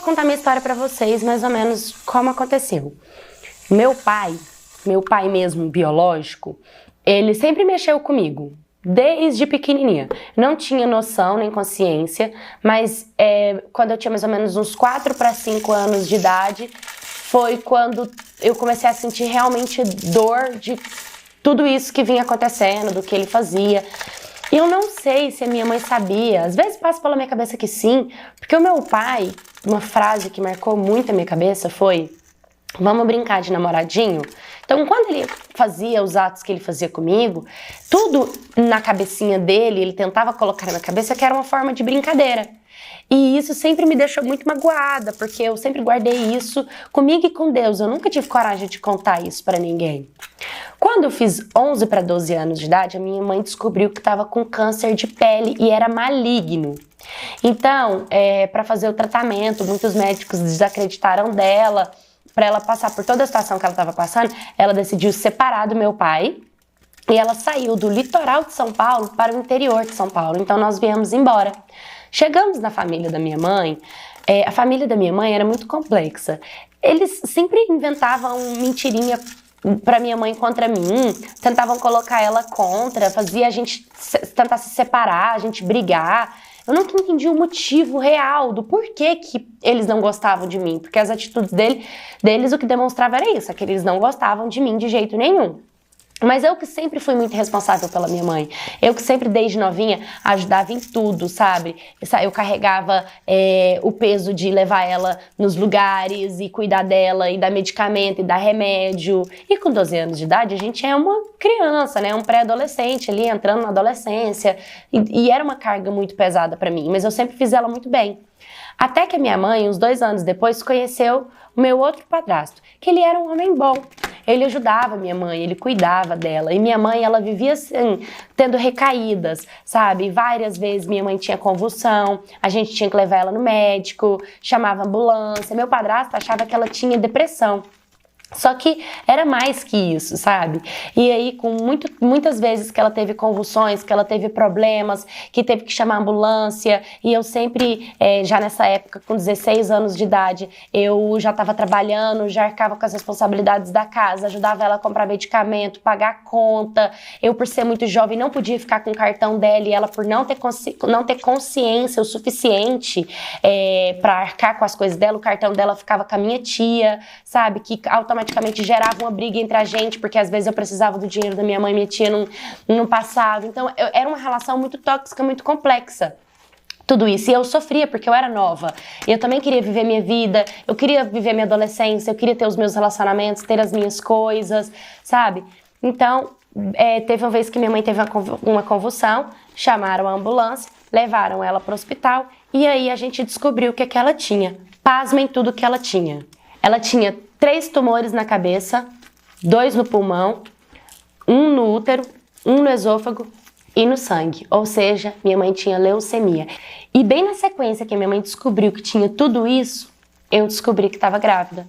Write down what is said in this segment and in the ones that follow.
contar minha história pra vocês, mais ou menos como aconteceu. Meu pai mesmo, biológico, ele sempre mexeu comigo, desde pequenininha. Não tinha noção nem consciência, mas quando eu tinha mais ou menos uns 4 para 5 anos de idade, foi quando eu comecei a sentir realmente dor de tudo isso que vinha acontecendo, do que ele fazia. E eu não sei se a minha mãe sabia, às vezes passa pela minha cabeça que sim, porque o meu pai, uma frase que marcou muito a minha cabeça foi: vamos brincar de namoradinho? Então, quando ele fazia os atos que ele fazia comigo, tudo na cabecinha dele, ele tentava colocar na minha cabeça que era uma forma de brincadeira. E isso sempre me deixou muito magoada, porque eu sempre guardei isso comigo e com Deus. Eu nunca tive coragem de contar isso pra ninguém. Quando eu fiz 11 para 12 anos de idade, a minha mãe descobriu que estava com câncer de pele e era maligno. Então, para fazer o tratamento, muitos médicos desacreditaram dela. Para ela passar por toda a situação que ela estava passando, ela decidiu se separar do meu pai e ela saiu do litoral de São Paulo para o interior de São Paulo. Então nós viemos embora. Chegamos na família da minha mãe. A família da minha mãe era muito complexa. Eles sempre inventavam mentirinha para minha mãe contra mim, tentavam colocar ela contra, fazia a gente tentar se separar, a gente brigar. Eu nunca entendi o motivo real do porquê que eles não gostavam de mim, porque as atitudes deles o que demonstrava era isso, que eles não gostavam de mim de jeito nenhum. Mas eu que sempre fui muito responsável pela minha mãe, eu que sempre desde novinha ajudava em tudo, sabe? Eu carregava o peso de levar ela nos lugares e cuidar dela e dar medicamento e dar remédio. E com 12 anos de idade a gente é uma criança, né? Um pré-adolescente ali entrando na adolescência e era uma carga muito pesada pra mim, mas eu sempre fiz ela muito bem. Até que a minha mãe, uns 2 anos depois, conheceu o meu outro padrasto, que ele era um homem bom. Ele ajudava minha mãe, ele cuidava dela. E minha mãe, ela vivia assim, tendo recaídas, sabe? Várias vezes minha mãe tinha convulsão, a gente tinha que levar ela no médico, chamava ambulância. Meu padrasto achava que ela tinha depressão. Só que era mais que isso, sabe? E aí, com muitas vezes que ela teve convulsões, que ela teve problemas, que teve que chamar ambulância, e eu sempre, já nessa época, com 16 anos de idade, eu já estava trabalhando, já arcava com as responsabilidades da casa, ajudava ela a comprar medicamento, pagar conta. Eu, por ser muito jovem, não podia ficar com o cartão dela, e ela, por não ter consciência o suficiente para arcar com as coisas dela, o cartão dela ficava com a minha tia, sabe? Que automaticamente gerava uma briga entre a gente, porque às vezes eu precisava do dinheiro da minha mãe e minha tia não passava. Então era uma relação muito tóxica, muito complexa. Tudo isso. E eu sofria porque eu era nova. E eu também queria viver minha vida, eu queria viver minha adolescência, eu queria ter os meus relacionamentos, ter as minhas coisas, sabe? Então, teve uma vez que minha mãe teve uma convulsão, chamaram a ambulância, levaram ela para o hospital e aí a gente descobriu o que ela tinha. Pasmem tudo que ela tinha. Ela tinha 3 tumores na cabeça, 2 no pulmão, 1 no útero, 1 no esôfago e no sangue. Ou seja, minha mãe tinha leucemia. E bem na sequência que minha mãe descobriu que tinha tudo isso, eu descobri que estava grávida.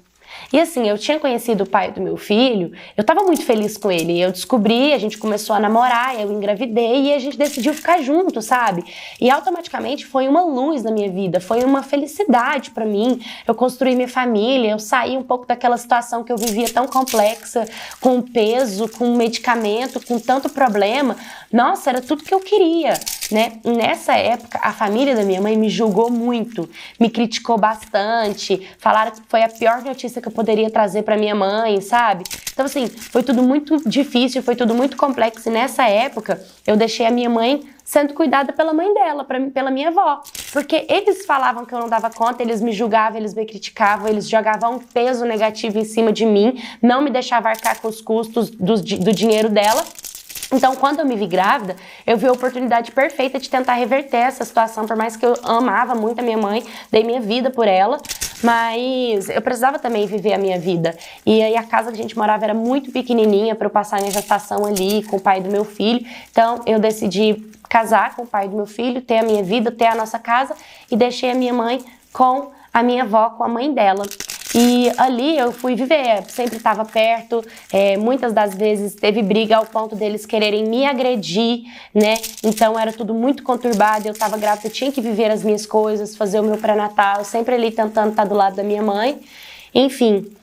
E assim, eu tinha conhecido o pai do meu filho, eu tava muito feliz com ele. Eu descobri, a gente começou a namorar, eu engravidei e a gente decidiu ficar junto, sabe? E automaticamente foi uma luz na minha vida, foi uma felicidade pra mim. Eu construí minha família, eu saí um pouco daquela situação que eu vivia tão complexa, com peso, com medicamento, com tanto problema. Nossa, era tudo que eu queria, né? Nessa época, a família da minha mãe me julgou muito, me criticou bastante, falaram que foi a pior notícia que eu poderia trazer pra minha mãe, sabe? Então, assim, foi tudo muito difícil, foi tudo muito complexo. E nessa época, eu deixei a minha mãe sendo cuidada pela mãe dela, pela minha avó. Porque eles falavam que eu não dava conta, eles me julgavam, eles me criticavam, eles jogavam um peso negativo em cima de mim, não me deixavam arcar com os custos do dinheiro dela. Então, quando eu me vi grávida, eu vi a oportunidade perfeita de tentar reverter essa situação, por mais que eu amava muito a minha mãe, dei minha vida por ela, mas eu precisava também viver a minha vida. E aí a casa que a gente morava era muito pequenininha para eu passar minha gestação ali com o pai do meu filho. Então, eu decidi casar com o pai do meu filho, ter a minha vida, ter a nossa casa e deixei a minha mãe com a minha avó, com a mãe dela. E ali eu fui viver, sempre estava perto, muitas das vezes teve briga ao ponto deles quererem me agredir, né? Então era tudo muito conturbado, eu estava grávida, eu tinha que viver as minhas coisas, fazer o meu pré-natal, sempre ali tentando estar do lado da minha mãe. Enfim,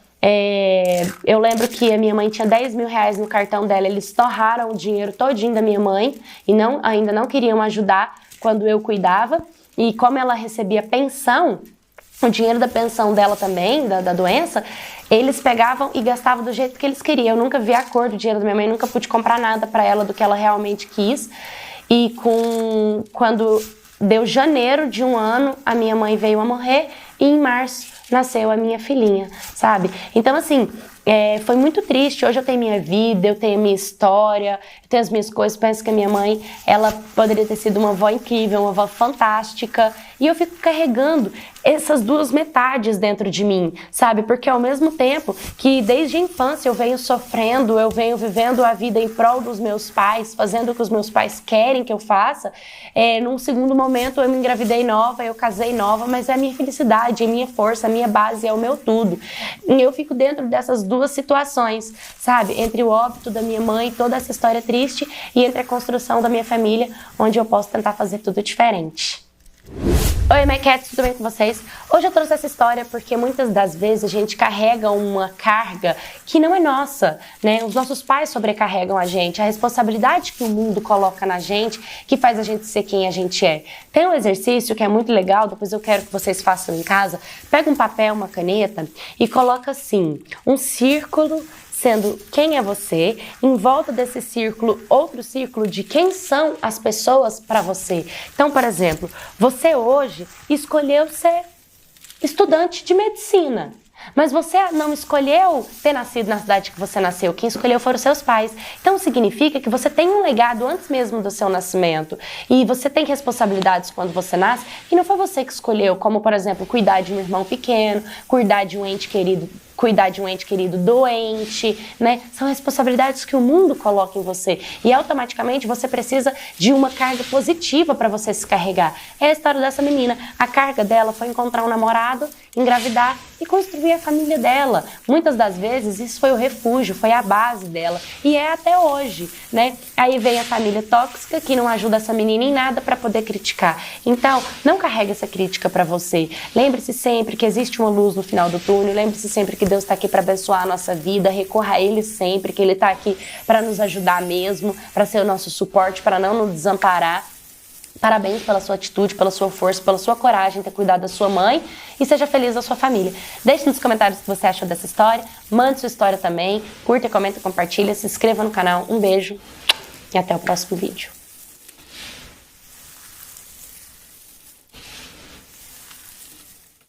eu lembro que a minha mãe tinha 10 mil reais no cartão dela, eles torraram o dinheiro todinho da minha mãe e ainda não queriam ajudar quando eu cuidava. E como ela recebia pensão, o dinheiro da pensão dela também, da doença, eles pegavam e gastavam do jeito que eles queriam. Eu nunca vi a cor do dinheiro da minha mãe, nunca pude comprar nada para ela do que ela realmente quis. E quando deu janeiro de um ano, a minha mãe veio a morrer e em março nasceu a minha filhinha, sabe? Então, assim, foi muito triste. Hoje eu tenho minha vida, eu tenho minha história, eu tenho as minhas coisas. Penso que a minha mãe, ela poderia ter sido uma avó incrível, uma avó fantástica. E eu fico carregando essas duas metades dentro de mim, sabe? Porque ao mesmo tempo que desde a infância eu venho sofrendo, eu venho vivendo a vida em prol dos meus pais, fazendo o que os meus pais querem que eu faça, num segundo momento eu me engravidei nova, eu casei nova, mas é a minha felicidade, é a minha força, a minha base, é o meu tudo. E eu fico dentro dessas duas situações, sabe? Entre o óbito da minha mãe, toda essa história triste, e entre a construção da minha família, onde eu posso tentar fazer tudo diferente. Oi, My Cats, tudo bem com vocês? Hoje eu trouxe essa história porque muitas das vezes a gente carrega uma carga que não é nossa, né? Os nossos pais sobrecarregam a gente, a responsabilidade que o mundo coloca na gente, que faz a gente ser quem a gente é. Tem um exercício que é muito legal, depois eu quero que vocês façam em casa. Pega um papel, uma caneta e coloca assim, um círculo sendo quem é você, em volta desse círculo, outro círculo de quem são as pessoas para você. Então, por exemplo, você hoje escolheu ser estudante de medicina, mas você não escolheu ter nascido na cidade que você nasceu, quem escolheu foram os seus pais. Então significa que você tem um legado antes mesmo do seu nascimento e você tem responsabilidades quando você nasce que não foi você que escolheu, como por exemplo, cuidar de um irmão pequeno, cuidar de um ente querido doente, né? São responsabilidades que o mundo coloca em você e automaticamente você precisa de uma carga positiva para você se carregar. É a história dessa menina. A carga dela foi encontrar um namorado, engravidar e construir a família dela. Muitas das vezes isso foi o refúgio, foi a base dela e é até hoje, né? Aí vem a família tóxica que não ajuda essa menina em nada para poder criticar. Então, não carregue essa crítica para você. Lembre-se sempre que existe uma luz no final do túnel, lembre-se sempre que Deus está aqui para abençoar a nossa vida, recorra a Ele sempre, que Ele está aqui para nos ajudar mesmo, para ser o nosso suporte, para não nos desamparar. Parabéns pela sua atitude, pela sua força, pela sua coragem em ter cuidado da sua mãe e seja feliz da sua família. Deixe nos comentários o que você achou dessa história, mande sua história também, curta, comenta, compartilha, se inscreva no canal. Um beijo e até o próximo vídeo.